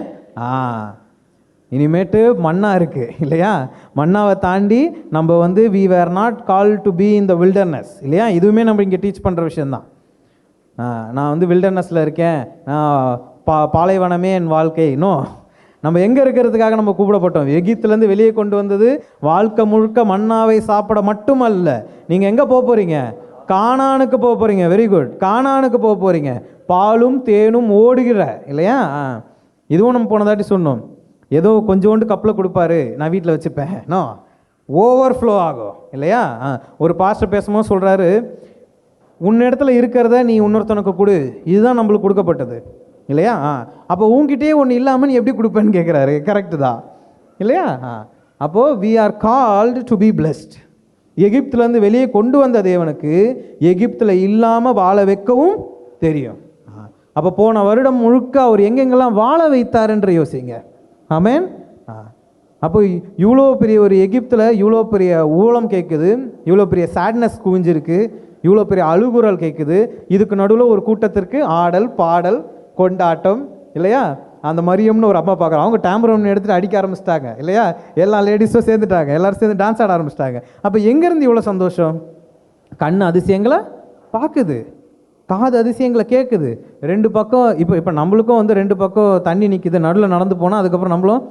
இனிமேட்டு மன்னா இருக்குது இல்லையா. மன்னாவை தாண்டி நம்ம we were not called to be in the wilderness இல்லையா. இதுவுமே நம்ம இங்கே டீச் பண்ணுற விஷயந்தான். நான் வில்டர்னஸில் இருக்கேன், பாலைவனமே என் வாழ்க்கை. இன்னும் நம்ம எங்கே இருக்கிறதுக்காக நம்ம கூப்பிடப்பட்டோம்? எகிப்திலேருந்து வெளியே கொண்டு வந்தது வாழ்க்கை முழுக்க மன்னாவை சாப்பிட மட்டுமல்ல. நீங்கள் எங்கே போக போகிறீங்க? கானானுக்கு போக போகிறீங்க. Very good. கானானுக்கு போக போகிறீங்க. பாலும் தேனும் ஓடுகிற இல்லையா. இதுவும் நம்ம போன தாட்டி சொன்னோம். ஏதோ கொஞ்சோண்டு கப்பில் கொடுப்பாரு, நான் வீட்டில் வச்சுப்பேன். நோ, ஓவர்ஃப்ளோ ஆகும் இல்லையா. ஒரு பாஸ்டர் பேசும்போது சொல்கிறாரு, உன்னிடத்துல இருக்கிறத நீ இன்னொருத்தனுக்கு கொடு, இதுதான் நம்மளுக்கு கொடுக்கப்பட்டது இல்லையா. அப்போ உங்ககிட்டயே ஒன்று இல்லாமல் நீ எப்படி கொடுப்பேன்னு கேட்குறாரு. கரெக்டு தான் இல்லையா. அப்போது we are called to be blessed. எகிப்திலேருந்து வெளியே கொண்டு வந்த தேவனுக்கு எகிப்தில் இல்லாமல் வாழ வைக்கவும் தெரியும். அப்போ போன வருடம் முழுக்க அவர் எங்கெங்கெல்லாம் வாழ வைத்தாருன்ற யோசிங்க. ஆமென். அப்போ இவ்வளோ பெரிய ஒரு எகிப்தில் இவ்வளோ பெரிய ஊழம் கேட்குது, இவ்வளோ பெரிய சேட்னஸ் குவிஞ்சிருக்கு, இவ்வளோ பெரிய அழுகுரல் கேட்குது. இதுக்கு நடுவில் ஒரு கூட்டத்திற்கு ஆடல் பாடல் கொண்டாட்டம் இல்லையா. அந்த மரியம்னு ஒரு அம்மா பார்க்குறோம், அவங்க டேம்பரன் எடுத்துகிட்டு அடிக்க ஆரம்பிச்சிட்டாங்க இல்லையா. எல்லா லேடிஸும் சேர்ந்துட்டாங்க, எல்லோரும் சேர்ந்து டான்ஸ் ஆட ஆரம்பிச்சிட்டாங்க. அப்போ எங்கேருந்து இவ்வளோ சந்தோஷம்? கண் அதிசயங்களை பார்க்குது, காது அதிசயங்களை கேட்குது. ரெண்டு பக்கம் இப்போ நம்மளுக்கும் வந்து ரெண்டு பக்கம் தண்ணி நிற்கிது, நடுவில் நடந்து போனால் அதுக்கப்புறம் நம்மளும்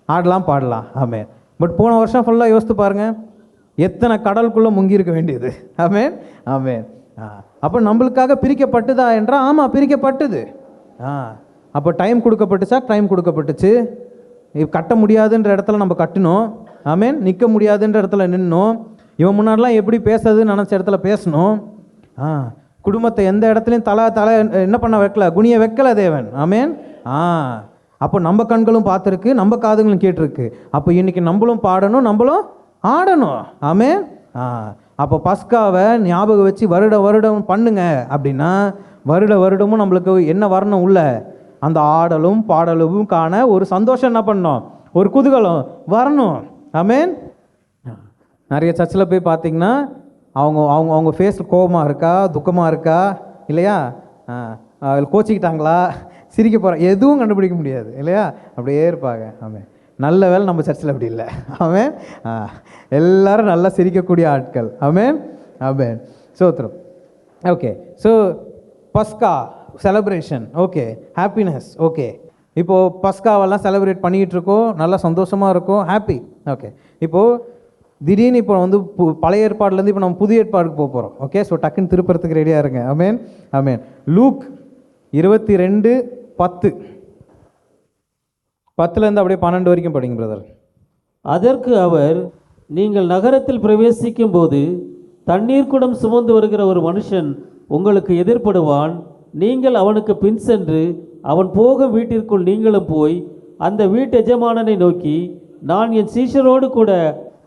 ஆடலாம் பாடலாம். ஆமென். பட் போன வருஷம் ஃபுல்லாக யோசித்து பாருங்கள், எத்தனை கடலுக்குள்ளே முங்கி இருக்க வேண்டியது. ஆமென் ஆமென். அப்போ நம்மளுக்காக பிரிக்கப்பட்டுதா என்றால் ஆமாம், பிரிக்கப்பட்டுது. அப்போ டைம் கொடுக்கப்பட்டுச்சா? டைம் கொடுக்கப்பட்டுச்சு. கட்ட முடியாதுன்ற இடத்துல நம்ம கட்டணும். ஆமென். நிற்க முடியாதுன்ற இடத்துல நின்னோம். இவன் முன்னாடிலாம் எப்படி பேசுறதுன்னு நினச்ச இடத்துல பேசணும். குடும்பத்தை எந்த இடத்துலையும் தலை என்ன பண்ண வைக்கல, குனிய வைக்கல தேவன். ஆமென். அப்போ நம்ம கண்களும் பார்த்துருக்கு, நம்ம காதுகளும் கேட்டிருக்கு. அப்போ இன்னைக்கு நம்மளும் பாடணும், நம்மளும் ஆடணும். ஆமென். அப்போ பஸ்காவை ஞாபகம் வச்சு வருடம் பண்ணுங்க அப்படின்னா, வருடமும் நம்மளுக்கு என்ன வரணும்? உள்ள அந்த ஆடலும் பாடலும் காண ஒரு சந்தோஷம் என்ன பண்ணணும்? ஒரு குதூகலம் வரணும். ஆமென். நிறைய சர்ச்சில் போய் பார்த்தீங்கன்னா அவங்க ஃபேஸில் கோபமாக இருக்கா, துக்கமாக இருக்கா, இல்லையா, கோச்சிக்கிட்டாங்களா, சிரிக்க போகிற, எதுவும் கண்டுபிடிக்க முடியாது இல்லையா, அப்படியே இருப்பாங்க. ஆமென். நல்ல வேலை நம்ம சர்ச்சில் அப்படி இல்லை. ஆமென். எல்லாரும் நல்லா சிரிக்கக்கூடிய ஆட்கள். ஆமென் ஆமென். சோத்ரம். ஓகே, ஸோ பஸ்கா செலிப்ரேஷன், ஓகே, ஹாப்பினஸ். ஓகே, இப்போது பஸ்காவெல்லாம் செலிப்ரேட் பண்ணிக்கிட்டு இருக்கோம், நல்லா சந்தோஷமாக இருக்கும், ஹாப்பி. ஓகே, இப்போது திடீர்னு இப்போ வந்து பழைய ஏற்பாடுலேருந்து இப்போ நம்ம புதிய ஏற்பாடுக்கு போக போகிறோம். ஓகே, ஸோ டக்குன்னு திருப்பறதுக்கு ரெடியாக இருங்க. ஆமென் ஆமென். லூக் 22:10 10லேருந்து அப்படியே 12 வரைக்கும் படிங்க பிரதர். அதற்கு அவர், நீங்கள் நகரத்தில் பிரவேசிக்கும் போது தண்ணீர் குடம் சுமந்து வருகிற ஒரு மனுஷன் உங்களுக்கு எதிர்ப்படுவான். நீங்கள் அவனுக்கு பின் சென்று அவன் போகும் வீட்டிற்குள் நீங்களும் போய் அந்த வீட்டு எஜமானனை நோக்கி, நான் என் சீஷரோடு கூட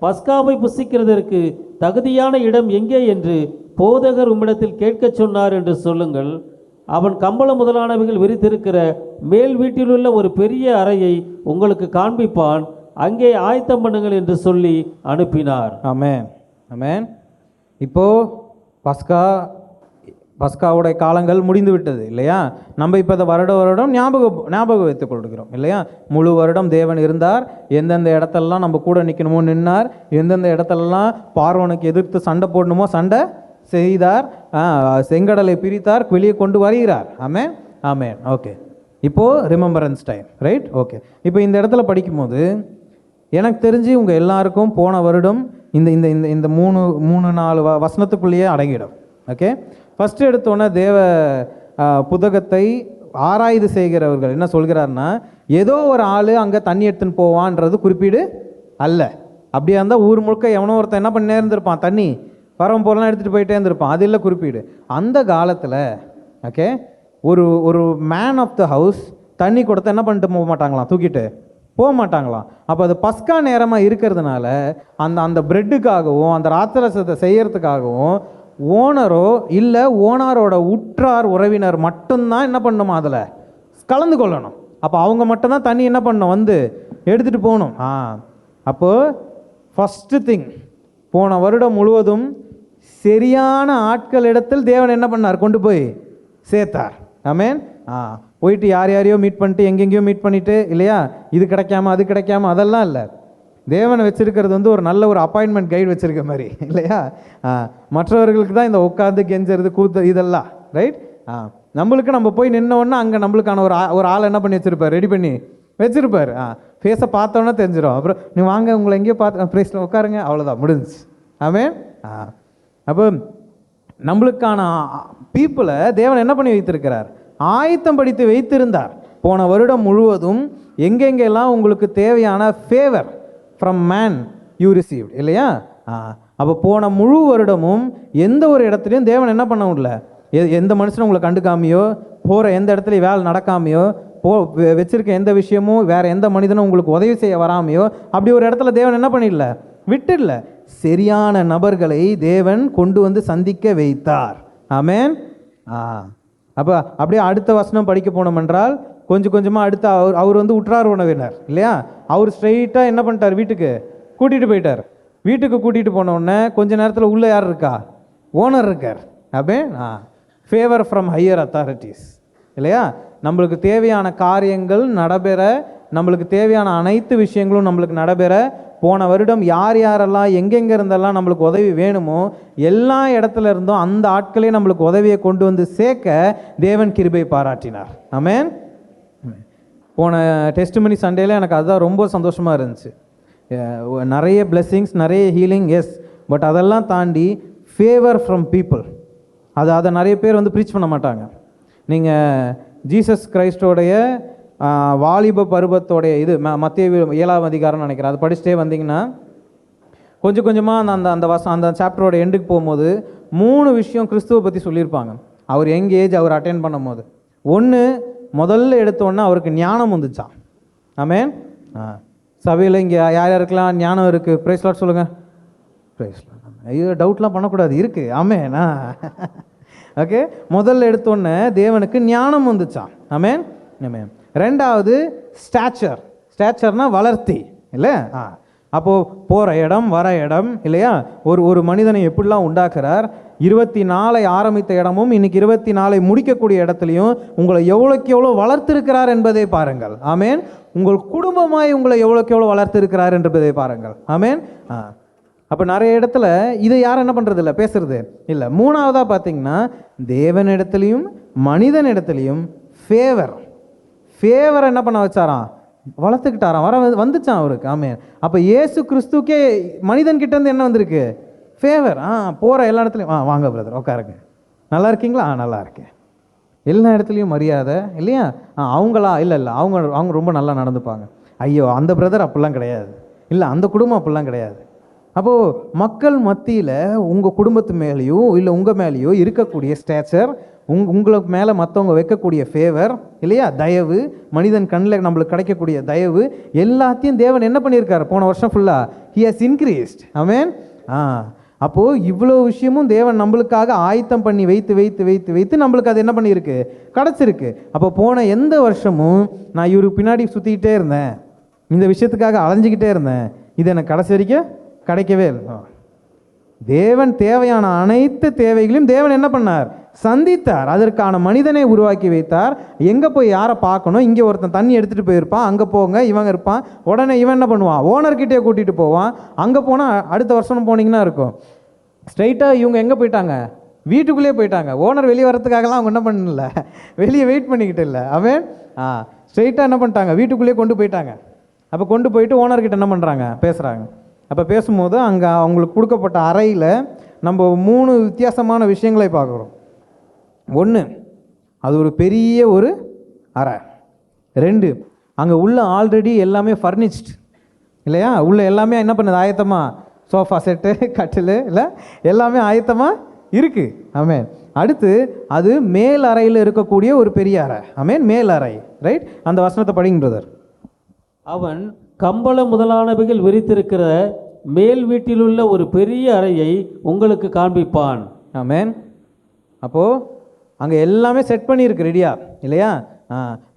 பஸ்காவை புசிக்கிறதற்கு தகுதியான இடம் எங்கே என்று போதகர் உம்மிடத்தில் கேட்கச் சொன்னார் என்று சொல்லுங்கள். அவன் கம்பளம் முதலானவைகள் விரித்திருக்கிற மேல் வீட்டிலுள்ள ஒரு பெரிய அறையை உங்களுக்கு காண்பிப்பான், அங்கே ஆயத்தம் பண்ணுங்கள் என்று சொல்லி அனுப்பினார். ஆமென் ஆமென். இப்போது பஸ்காவுடைய காலங்கள் முடிந்து விட்டது இல்லையா. நம்ம இப்போ இந்த வருடம் ஞாபகம் வைத்துக் கொள்கிறோம் இல்லையா. முழு வருடம் தேவன் இருந்தார், எந்தெந்த இடத்தெல்லாம் நம்ம கூட நிற்கணுமோ நின்னார், எந்தெந்த இடத்துலலாம் பார்வோனுக்கு எதிர்த்து சண்டை போடணுமோ சண்டை செய்தார், செங்கடலை பிரித்தார், வெளியே கொண்டு வருகிறார். ஆமென் ஆமென். ஓகே, இப்போது ரிமெம்பரன்ஸ் டைம், ரைட். ஓகே, இப்போ இந்த இடத்துல படிக்கும்போது எனக்கு தெரிஞ்சு உங்கள் எல்லாருக்கும் போன வருடம் இந்த இந்த இந்த இந்த 3-4 வசனத்துக்குள்ளேயே அடங்கிடும். ஓகே, ஃபஸ்ட்டு எடுத்தோன்னே தேவ புத்தகத்தை ஆராய்ந்து செய்கிறவர்கள் என்ன சொல்கிறாருன்னா, ஏதோ ஒரு ஆள் அங்கே தண்ணி எடுத்துன்னு போவான்றது குறிப்பீடு அல்ல. அப்படியா இருந்தால் ஊர் முழுக்க எவனோ ஒருத்தன் என்ன பண்ணே இருந்திருப்பான், தண்ணி பரவம் போரெலாம் எடுத்துகிட்டு போயிட்டே இருந்திருப்பான். அது இல்லை குறிப்பீடு. அந்த காலத்தில் ஓகே, ஒரு மேன் ஆஃப் த ஹவுஸ் தண்ணி கொடுத்த என்ன பண்ணிட்டு போக மாட்டாங்களாம், தூக்கிட்டு போக மாட்டாங்களாம். அப்போ அது பஸ்கா நேரமாக இருக்கிறதுனால அந்த பிரெட்டுக்காகவும் அந்த ராத்திரசத்தை செய்யறதுக்காகவும் ஓனரோ இல்லை ஓனரோட உற்றார் உறவினர் மட்டும்தான் என்ன பண்ணணுமா, அதில் கலந்து கொள்ளணும். அப்போ அவங்க மட்டும்தான் தண்ணி என்ன பண்ணணும், வந்து எடுத்துகிட்டு போகணும். அப்போது ஃபஸ்ட்டு திங், போன வருடம் முழுவதும் சரியான ஆட்கள் இடத்தில் தேவன் என்ன பண்ணார், கொண்டு போய் சேர்த்தார். ஆமென். போயிட்டு யாரையோ மீட் பண்ணிட்டு எங்கெங்கேயோ மீட் பண்ணிவிட்டு இல்லையா, இது கிடைக்காம அது கிடைக்காம அதெல்லாம் இல்லை. தேவனை வச்சுருக்கிறது வந்து ஒரு நல்ல ஒரு அப்பாயின்மெண்ட் கைடு வச்சுருக்க மாதிரி இல்லையா. மற்றவர்களுக்கு தான் இந்த உட்காந்து கெஞ்சறது கூத்து இதெல்லாம், ரைட். நம்மளுக்கு நம்ம போய் நின்னோன்னா அங்கே நம்மளுக்கான ஒரு ஆள் என்ன பண்ணி வச்சுருப்பார், ரெடி பண்ணி வச்சுருப்பார். ஃபேஸை பார்த்தோன்னா தெரிஞ்சிடும். அப்புறம் நீ வாங்க உங்களை எங்கேயோ பார்த்து ப்ரைஸில் உட்காருங்க, அவ்வளோதான், முடிஞ்சிச்சு. ஆமென். அப்போ நம்மளுக்கான பீப்புளை தேவன் என்ன பண்ணி வைத்திருக்கிறார், ஆயத்தம் படித்து வைத்திருந்தார். போன வருடம் முழுவதும் எங்கெங்கெல்லாம் உங்களுக்கு தேவையான favour from man you received இல்லையா. அப்போ போன முழு வருடமும் எந்த ஒரு இடத்துலையும் தேவன் என்ன பண்ண முடியல, எந்த மனுஷனும் உங்களை கண்டுக்காமையோ, போகிற எந்த இடத்துலையும் வேலை நடக்காமையோ, வச்சிருக்க எந்த விஷயமும் வேறு எந்த மனிதனும் உங்களுக்கு உதவி செய்ய வராமையோ, அப்படி ஒரு இடத்துல தேவன் என்ன பண்ணிடல, விட்டுடல. சரியான நபர்களை தேவன் கொண்டு வந்து சந்திக்க வைத்தார். ஆமென். அப்போ அப்படியே அடுத்த வசனம் படிக்க போனோம் என்றால் கொஞ்சம் கொஞ்சமாக அடுத்து அவர் வந்து உற்றார் உறவினர் இல்லையா. அவர் ஸ்ட்ரெயிட்டாக என்ன பண்ணிட்டார், வீட்டுக்கு கூட்டிகிட்டு போயிட்டார். வீட்டுக்கு கூட்டிகிட்டு போனோடனே கொஞ்ச நேரத்தில் உள்ளே யார் இருக்கா, ஓனர் இருக்கார். ஆமென். ஃபேவர் ஃப்ரம் ஹையர் அத்தாரிட்டிஸ் இல்லையா. நம்மளுக்கு தேவையான காரியங்கள் நடைபெற, நம்மளுக்கு தேவையான அனைத்து விஷயங்களும் நம்மளுக்கு நடைபெற போன வருடம் யார் யாரெல்லாம் எங்கெங்கே இருந்தெல்லாம் நம்மளுக்கு உதவி வேணுமோ எல்லா இடத்துல இருந்தும் அந்த ஆட்களே நம்மளுக்கு உதவியை கொண்டு வந்து சேர்க்க தேவன் கிருபை பாராட்டினார். ஆமென். போன டெஸ்டிமனி சண்டேல எனக்கு அதுதான் ரொம்ப சந்தோஷமாக இருந்துச்சு. நிறைய பிளெஸ்ஸிங்ஸ், நிறைய ஹீலிங், எஸ், பட் அதெல்லாம் தாண்டி ஃபேவர் ஃப்ரம் பீப்புள். அதை நிறைய பேர் வந்து ப்ரீச் பண்ண மாட்டாங்க. நீங்கள் ஜீசஸ் கிரைஸ்டோடைய வாலிப பருவத்தோடைய இது மத்தேயு 7ஆம் அதிகாரம் நினைக்கிறேன், அது படிச்சுட்டே வந்தீங்கன்னா கொஞ்சம் கொஞ்சமாக அந்த சாப்டரோட எண்டுக்கு போகும்போது 3 விஷயம் கிறிஸ்துவை பற்றி சொல்லியிருப்பாங்க. அவர் யங் ஏஜ் அவர் அட்டென்ட் பண்ணும் போது ஒன்று, முதல்ல எடுத்தோன்னே அவருக்கு ஞானம் வந்துச்சான். ஆமென். சபையில் இங்கே யார் யாருக்கெல்லாம் ஞானம் இருக்குது? ப்ரைஸ் லார்ட் சொல்லுங்கள். Praise Lord. ஐயோ, டவுட்லாம் பண்ணக்கூடாது, இருக்குது. ஆமென். ஓகே, முதல்ல எடுத்தோன்னே தேவனுக்கு ஞானம் வந்துச்சான். ஆமென். ஆமென். ரெண்டாவது ஸ்டாச்சர்னா வளர்த்தி இல்லை? அப்போது போகிற இடம் வர இடம் இல்லையா, ஒரு மனிதனை எப்படிலாம் உண்டாக்குறார், 24 ஆரம்பித்த இடமும் இன்னைக்கு 24 முடிக்கக்கூடிய இடத்துலையும் உங்களை எவ்வளோக்கு எவ்வளோ வளர்த்திருக்கிறார் என்பதை பாருங்கள். ஆமென். உங்கள் குடும்பமாய் உங்களை எவ்வளோக்கு எவ்வளோ வளர்த்திருக்கிறார் என்பதை பாருங்கள். ஆமென். அப்போ நிறைய இடத்துல இதை யாரும் என்ன பண்ணுறது இல்லை, பேசுறது இல்லை. மூணாவதாக பார்த்தீங்கன்னா தேவனிடத்துலையும் மனிதனிடத்துலையும் ஃபேவர் என்ன பண்ண வச்சாராம், வளர்த்துக்கிட்டாராம், வந்துச்சான் அவருக்கு. ஆமென். அப்போ இயேசு கிறிஸ்துக்கே மனிதன்கிட்டேருந்து என்ன வந்திருக்கு? ஃபேவர். போகிற எல்லா இடத்துலையும் வாங்க பிரதர் உட்காருங்க, நல்லா இருக்கீங்களா? நல்லா இருக்கேன். எல்லா இடத்துலையும் மரியாதை இல்லையா? அவங்களா? இல்லை அவங்க ரொம்ப நல்லா நடந்துப்பாங்க. ஐயோ அந்த பிரதர் அப்படிலாம் கிடையாது, இல்லை அந்த குடும்பம் அப்படிலாம் கிடையாது. அப்போது மக்கள் மத்தியில் உங்கள் குடும்பத்து மேலேயோ இல்லை உங்கள் மேலேயோ இருக்கக்கூடிய ஸ்டேச்சர், உங்களுக்கு மேலே மற்றவங்க வைக்கக்கூடிய ஃபேவர் இல்லையா, தயவு, மனிதன் கண்ணில் நம்மளுக்கு கிடைக்கக்கூடிய தயவு, எல்லாத்தையும் தேவன் என்ன பண்ணியிருக்காரு போன வருஷம் ஃபுல்லாக? He has increased. ஆமென். அப்போது இவ்வளோ விஷயமும் தேவன் நம்மளுக்காக ஆயத்தம் பண்ணி வைத்து நம்மளுக்கு அது என்ன பண்ணியிருக்கு? கிடச்சிருக்கு. அப்போ போன எந்த வருஷமும் நான் இவருக்கு பின்னாடி சுற்றிக்கிட்டே இருந்தேன், இந்த விஷயத்துக்காக அலைஞ்சிக்கிட்டே இருந்தேன், இது எனக்கு கடைசி வரைக்கும் கிடைக்கவே இல்லை. தேவன் தேவையான அனைத்து தேவைகளையும் தேவன் என்ன பண்ணார்? சந்தித்தார். அதற்கான மனிதனை உருவாக்கி வைத்தார். எங்கே போய் யாரை பார்க்கணும், இங்கே ஒருத்தன் தண்ணி எடுத்துகிட்டு போயிருப்பான், அங்கே போங்க இவங்க இருப்பான், உடனே இவன் என்ன பண்ணுவான்? ஓனர்கிட்டே கூட்டிகிட்டு போவான். அங்கே போனால் அடுத்த வருஷம் போனீங்கன்னா இருக்கும். ஸ்ட்ரைட்டாக இவங்க எங்கே போயிட்டாங்க? வீட்டுக்குள்ளேயே போயிட்டாங்க. ஓனர் வெளியே வரத்துக்காகலாம் அவங்க என்ன பண்ணல, வெளியே வெயிட் பண்ணிக்கிட்டு இல்லை. அவன் ஸ்ட்ரைட்டாக என்ன பண்ணிட்டாங்க? வீட்டுக்குள்ளேயே கொண்டு போயிட்டாங்க. அப்போ கொண்டு போயிட்டு ஓனர்கிட்ட என்ன பண்ணுறாங்க? பேசுகிறாங்க. அப்போ பேசும்போது அங்கே அவங்களுக்கு கொடுக்கப்பட்ட அறையில் நம்ம 3 வித்தியாசமான விஷயங்களை பார்க்குறோம். ஒன்று, அது ஒரு பெரிய ஒரு அறை. 2, அங்கே உள்ள ஆல்ரெடி எல்லாமே ஃபர்னிஷ்டு இல்லையா, உள்ள எல்லாமே என்ன பண்ணுது? ஆயத்தமாக சோஃபா செட்டு, கட்டில் இல்லை எல்லாமே ஆயத்தமாக இருக்குது. ஆமென். அடுத்து அது மேல் அறையில் இருக்கக்கூடிய ஒரு பெரிய அறை. ஆமென். மேல் அறை, ரைட்? அந்த வசனத்தை படிங்க பிரதர். அவன் கம்பளம் முதலானவைகள் விரித்திருக்கிற மேல் வீட்டிலுள்ள ஒரு பெரிய அறையை உங்களுக்கு காண்பிப்பான். ஆமென். அப்போது அங்கே எல்லாமே செட் பண்ணியிருக்கு ரெடியா இல்லையா?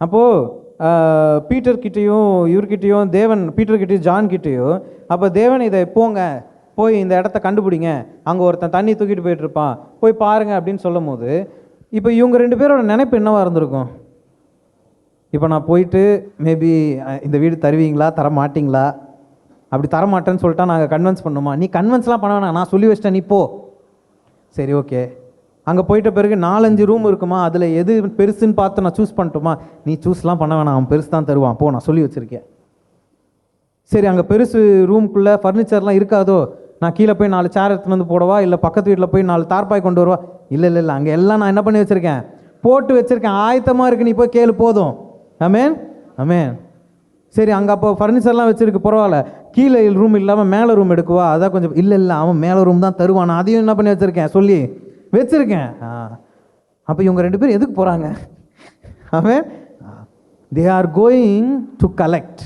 அப்போது பீட்டர்கிட்டையும் இவர்கிட்டையும் தேவன், பீட்டர்கிட்டையும் ஜான்கிட்டையும், அப்போ தேவன் இதை போய் இந்த இடத்த கண்டுபிடிங்க, அங்கே ஒருத்தன் தண்ணி தூக்கிட்டு போயிட்டுருப்பான், போய் பாருங்க அப்படின்னு சொல்லும் போது இப்போ இவங்க 2 பேரோட நினைப்பு என்னவாக இருந்திருக்கும்? இப்போ நான் போயிட்டு மேபி இந்த வீடு தருவீங்களா தர மாட்டிங்களா, அப்படி தரமாட்டேன்னு சொல்லிட்டா நாங்கள் கன்வின்ஸ் பண்ணுமா? நீ கன்வின்ஸ்லாம் பண்ண வேணாம், நான் சொல்லி வச்சிட்டேன், நீ போ. சரி ஓகே. அங்கே போயிட்ட பிறகு 4-5 ரூம் இருக்குமா, அதில் எது பெருசுன்னு பார்த்து நான் சூஸ் பண்ணட்டுமா? நீ சூஸ்லாம் பண்ண வேணாம், அவன் பெருசு தான் தருவான், போ, நான் சொல்லி வச்சுருக்கேன். சரி, அங்கே பெருசு ரூம்குள்ளே ஃபர்னிச்சர்லாம் இருக்காதோ, நான் கீழே போய் 4 சேர் எடுத்துன்னு வந்து போடவா, இல்லை பக்கத்து வீட்டில் போய் 4 தார்பாய் கொண்டு வருவா? இல்லை அங்கே எல்லாம் நான் என்ன பண்ணி வச்சுருக்கேன்? போட்டு வச்சுருக்கேன், ஆயத்தமாக இருக்கு, நீ போய் கேளு, போதும். ஆமென். ஆமென். சரி, அங்கே அப்போ ஃபர்னிச்சர்லாம் வச்சுருக்கு, பரவாயில்ல, கீழே ரூம் இல்லாமல் மேலே ரூம் எடுக்குவா, அதான் கொஞ்சம். இல்லை அவன் மேலே ரூம் தான் தருவான், நான் அதையும் என்ன பண்ணி வச்சுருக்கேன், சொல்லி வச்சுருக்கேன். அப்போ இவங்க 2 பேரும் எதுக்கு போகிறாங்க? ஆமென். They are going to collect.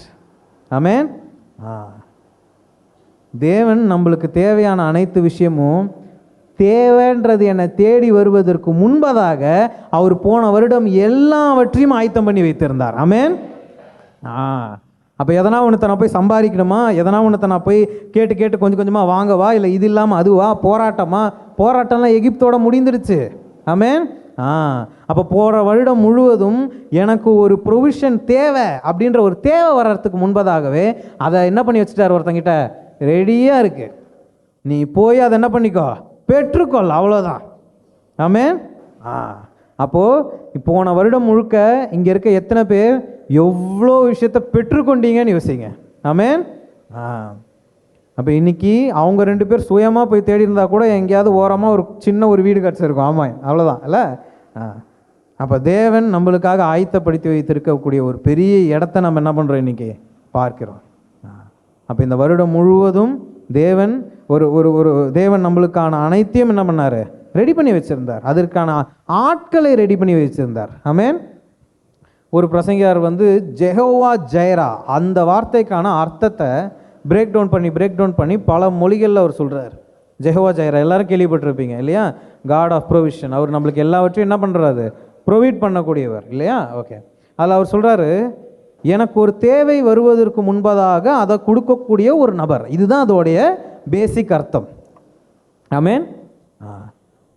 ஆமென். தேவன் நம்மளுக்கு தேவையான அனைத்து விஷயமும் தேவைன்றது என்னை தேடி வருவதற்கு முன்பதாக அவர் போன வருடம் எல்லாவற்றையும் ஆயத்தம் பண்ணி வைத்திருந்தார். ஆமென். அப்போ எதனா ஒன்றத்தை நான் போய் சம்பாதிக்கணுமா, எதனா ஒன்றத்தை நான் போய் கேட்டு கொஞ்சம் கொஞ்சமாக வாங்கவா, இல்லை இது இல்லாமல் அதுவா, போராட்டம்லாம் எகிப்தோட முடிந்துடுச்சு. ஆமென். அப்போ போகிற வருடம் முழுவதும் எனக்கு ஒரு ப்ரொவிஷன் தேவை அப்படின்ற ஒரு தேவை வர்றதுக்கு முன்பதாகவே அதை என்ன பண்ணி வச்சுட்டார் ஒருத்தங்கிட்ட, ரெடியாக இருக்கு, நீ போய் அதை என்ன பண்ணிக்கோ, பெற்றுக்கொள், அவ்வளோதான். ஆமென். அப்போது போன வருடம் முழுக்க இங்கே இருக்க எத்தனை பேர் எவ்வளோ விஷயத்தை பெற்றுக்கொண்டீங்கன்னு யோசிங்க. ஆமென். அப்போ இன்னைக்கு அவங்க 2 பேர் சுயமாக போய் தேடி இருந்தால் கூட எங்கேயாவது ஓரமாக ஒரு சின்ன ஒரு வீடு கிடச்சிருக்கும். ஆமாம், அவ்வளோதான் இல்லை. அப்போ தேவன் நம்மளுக்காக ஆயத்தப்படுத்தி வைத்திருக்கக்கூடிய ஒரு பெரிய இடத்த நம்ம என்ன பண்ணுறோம் இன்றைக்கி பார்க்கிறோம். அப்போ இந்த வருடம் முழுவதும் தேவன் ஒரு ஒரு ஒரு தேவன் நம்மளுக்கான அனைத்தையும் என்ன பண்ணார், ரெடி பண்ணி வச்சுருந்தார். அதற்கான ஆட்களை ரெடி பண்ணி வச்சுருந்தார். ஆமென். ஒரு பிரசங்கியார் ஜெகோவா ஜெயரா அந்த வார்த்தைக்கான அர்த்தத்தை பிரேக் டவுன் பண்ணி பல மொழிகளில் அவர் சொல்கிறார். ஜெகோவா ஜெயரா எல்லாரும் கேள்விப்பட்டிருப்பீங்க இல்லையா? God of provision. அவர் நம்மளுக்கு எல்லாவற்றையும் என்ன பண்ணுறாரு, ப்ரொவைட் பண்ணக்கூடியவர் இல்லையா? ஓகே. அதில் அவர் சொல்கிறாரு, எனக்கு ஒரு தேவை வருவதற்கு முன்பதாக அதை கொடுக்கக்கூடிய ஒரு நபர். இதுதான் அதோடைய பேசிக் அர்த்தம். ஆமென்.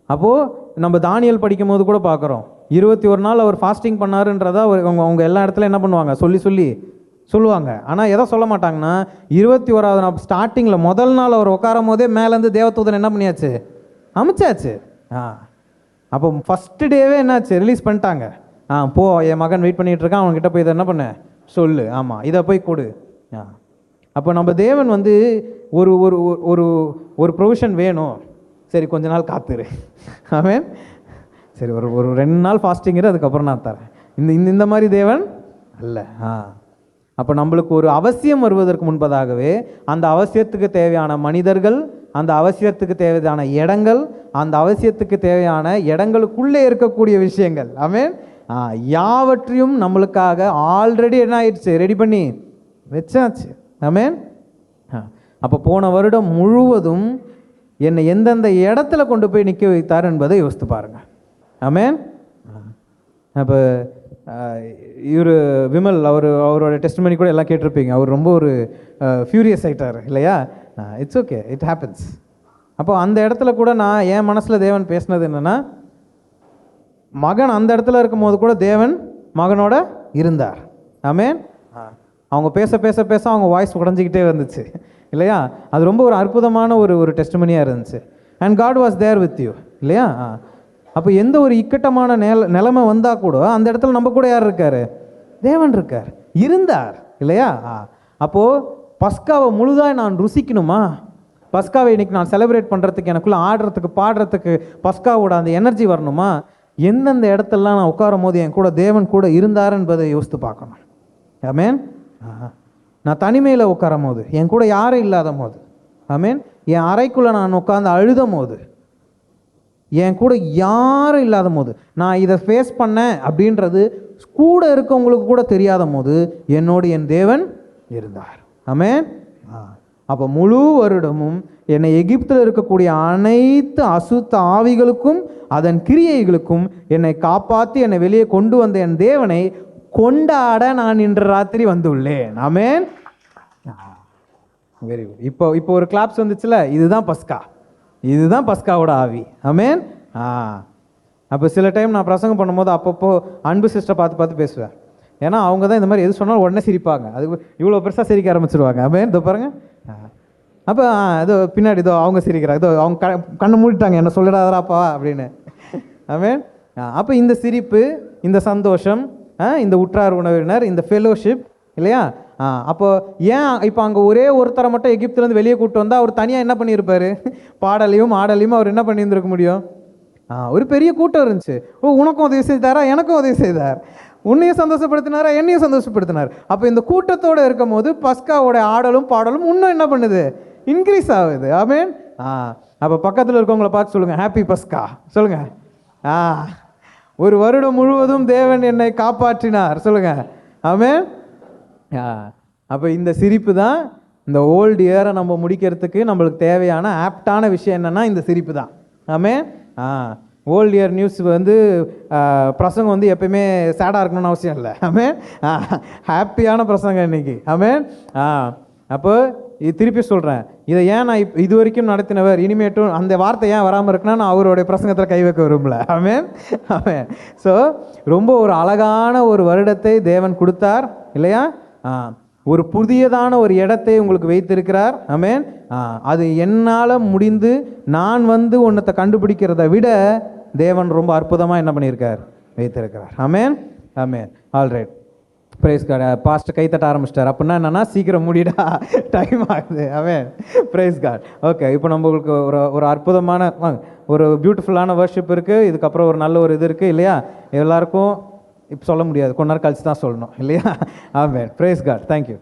அப்போது நம்ம தானியல் படிக்கும் போது கூட பார்க்குறோம், 21 நாள் அவர் ஃபாஸ்டிங் பண்ணாருன்றதை அவங்க எல்லா இடத்துல என்ன பண்ணுவாங்க, சொல்லி சொல்லுவாங்க. ஆனால் எதை சொல்ல மாட்டாங்கன்னா, 21வது நாள் ஸ்டார்டிங்கில் முதல் நாள் அவர் உட்காரும் போதே மேலேருந்து தேவதூதன் என்ன பண்ணியாச்சு, அமைச்சாச்சு. அப்போ ஃபஸ்ட்டு டேவே என்னாச்சு, ரிலீஸ் பண்ணிட்டாங்க. போ, என் மகன் வெயிட் பண்ணிகிட்டு இருக்கான், அவன்கிட்ட போய் இதை என்ன பண்ண சொல்லு, ஆமாம் இதை போய் கொடு. அப்போ நம்ம தேவன் ஒரு ஒரு ஒரு ஒரு ப்ரொவிஷன் வேணும், சரி கொஞ்ச நாள் காத்துரு. ஆமென். சரி ஒரு ஒரு 2 நாள் ஃபாஸ்டிங்கிற அதுக்கப்புறம் நான் தரேன். இந்த மாதிரி தேவன் அல்ல. அப்போ நம்மளுக்கு ஒரு அவசியம் வருவதற்கு முன்பதாகவே அந்த அவசியத்துக்கு தேவையான மனிதர்கள், அந்த அவசியத்துக்கு தேவையான இடங்கள், அந்த அவசியத்துக்கு தேவையான இடங்களுக்குள்ளே இருக்கக்கூடிய விஷயங்கள், ஆமென், யாவற்றையும் நம்மளுக்காக ஆல்ரெடி என்ன ஆயிடுச்சு, ரெடி பண்ணி வச்சாச்சு. ஆமென். அப்போ போன வருடம் முழுவதும் என்னை எந்தெந்த இடத்துல கொண்டு போய் நிற்க வைத்தார் என்பதை யோசித்து பாருங்க. ஆமென். அப்போ இவர் விமல் அவரோட டெஸ்டிமனி கூட எல்லாம் கேட்டிருப்பீங்க. அவர் ரொம்ப ஒரு ஃபியூரியஸ் ஆகிட்டார் இல்லையா? It's okay, it happens. அப்போ அந்த இடத்துல கூட நான் என் மனசில் தேவன் பேசினது என்னென்னா, மகன் அந்த இடத்துல இருக்கும் போது கூட தேவன் மகனோட இருந்தார். ஆமென். அவங்க பேச பேச பேச அவங்க வாய்ஸ் உடஞ்சிக்கிட்டே வந்துச்சு இல்லையா? அது ரொம்ப ஒரு அற்புதமான ஒரு டெஸ்டிமனியாக இருந்துச்சு. And God was there with you இல்லையா? அப்போ எந்த ஒரு இக்கட்டமான நிலைமை வந்தால் கூட அந்த இடத்துல நம்ம கூட யார் இருக்கார், தேவன் இருக்கார், இருந்தார் இல்லையா? அப்போது பஸ்காவை முழுதாக நான் ருசிக்கணுமா, பஸ்காவை இன்னைக்கு நான் செலிப்ரேட் பண்ணுறதுக்கு, எனக்குள்ளே ஆடுறதுக்கு பாடுறதுக்கு பஸ்காவோட அந்த எனர்ஜி வரணுமா, எந்தெந்த இடத்துலலாம் நான் உட்காரும் போது என் கூட தேவன் கூட இருந்தார் என்பதை யோசித்து பார்க்கணும். ஆமென். நான் தனிமையில் உட்காரும் போது, என் கூட யாரும் இல்லாத போது, ஆமென், என் அறைக்குள்ளே நான் உட்காந்து அழுதும் போது, என் கூட யாரும் இல்லாத போது, நான் இதை ஃபேஸ் பண்ணேன் அப்படின்றது கூட இருக்கவங்களுக்கு கூட தெரியாத போது என்னோடு என் தேவன் இருந்தார். ஆமென். அப்போ முழு வருடமும் என்னை எகிப்தில் இருக்கக்கூடிய அனைத்து அசுத்த ஆவிகளுக்கும் அதன் கிரியைகளுக்கும் என்னை காப்பாற்றி என்னை வெளியே கொண்டு வந்த என் தேவனை கொண்டாட நான் இன்று ராத்திரி வந்துள்ளேன். ஆமென். Very good. இப்போ ஒரு கிளாப்ஸ் வந்துச்சுல, இதுதான் பஸ்கா, இதுதான் பஸ்காவோட ஆவி. ஆமென். அப்போ சில டைம் நான் பிரசங்கம் பண்ணும்போது அப்பப்போ அன்பு சிஸ்டரை பார்த்து பேசுவேன். ஏன்னா அவங்க தான் இந்த மாதிரி எது சொன்னாலும் உடனே சிரிப்பாங்க. அது இவ்வளோ பெருசாக சிரிக்க ஆரம்பிச்சிருவாங்க. ஆமென். இதோ பாருங்க. அப்போ இதோ பின்னாடி இதோ அவங்க சிரிக்கிறாங்க, இதோ அவங்க கண்ணை மூடிட்டாங்க, என்ன சொல்லிடாதாப்பா அப்படின்னு. ஆமென். அப்போ இந்த சிரிப்பு, இந்த சந்தோஷம், இந்த உற்றார் உணவினர், இந்த ஃபெலோஷிப் இல்லையா? அப்போ ஏன் இப்போ அங்கே ஒரே ஒருத்தரை மட்டும் எகிப்துலேருந்து வெளியே கூப்பிட்டு வந்தால் அவர் தனியாக என்ன பண்ணியிருப்பார், பாடலையும் ஆடலையும் அவர் என்ன பண்ணியிருந்திருக்க முடியும்? ஒரு பெரிய கூட்டம் இருந்துச்சு. உனக்கும் உதவி செய்தாரா, எனக்கும் உதவி செய்தார், உன்னையும் சந்தோஷப்படுத்தினாரா, என்னையும் சந்தோஷப்படுத்தினார். அப்போ இந்த கூட்டத்தோடு இருக்கும் போது பஸ்காவோட ஆடலும் பாடலும் இன்னும் என்ன பண்ணுது, இன்க்ரீஸ் ஆகுது. ஆமென். அப்போ பக்கத்தில் இருக்கவங்கள பார்த்து சொல்லுங்கள், ஹாப்பி பஸ்கா சொல்லுங்கள். ஒரு வருடம் முழுவதும் தேவன் என்னை காப்பாற்றினார் சொல்லுங்கள். ஆமென். அப்போ இந்த சிரிப்பு தான் இந்த ஓல்டு இயரை நம்ம முடிக்கிறதுக்கு நம்மளுக்கு தேவையான ஆப்டான விஷயம் என்னென்னா இந்த சிரிப்பு தான். ஆமென். ஓல்டு இயர் நியூஸ் பிரசங்கம் எப்பயுமே சேடாக இருக்கணும்னு அவசியம் இல்லை. ஆமென். ஹாப்பியான பிரசங்கம் இன்னைக்கு. ஆமென். அப்போ இது திருப்பி சொல்கிறேன், இதை ஏன் நான் இது வரைக்கும் நடத்தினவர் இனிமேட்டும் அந்த வார்த்தை ஏன் வராமல் இருக்குன்னா நான் அவருடைய பிரசங்கத்தில் கை வைக்க விரும்பல. ஆமென் ஆமென். ஸோ ரொம்ப ஒரு அழகான ஒரு வருடத்தை தேவன் கொடுத்தார் இல்லையா? ஒரு புதியதான ஒரு இடத்தை உங்களுக்கு வைத்திருக்கிறார். ஆமென். அது என்னால் முடிந்து நான் வந்து ஒன்றத்தை கண்டுபிடிக்கிறத விட தேவன் ரொம்ப அற்புதமாக என்ன பண்ணியிருக்கார், வைத்திருக்கிறார். ஆமென் ஆமென். Alright, praise God. பாஸ்ட் கை தட்ட ஆரம்பிச்சிட்டார். அப்படின்னா என்னன்னா சீக்கிரம் முடிடா, டைம் ஆகுது. ஆமென், பிரைஸ் காட். ஓகே, இப்போ நம்மளுக்கு ஒரு அற்புதமான ஒரு பியூட்டிஃபுல்லான வர்ஷிப் இருக்குது. இதுக்கப்புறம் ஒரு நல்ல ஒரு இது இருக்குது இல்லையா? எல்லாருக்கும் இப்போ சொல்ல முடியாது, கொஞ்ச நேரம் கழிச்சு தான் சொல்லணும் இல்லையா? ஆமென், பிரைஸ் காட். தேங்க்யூ.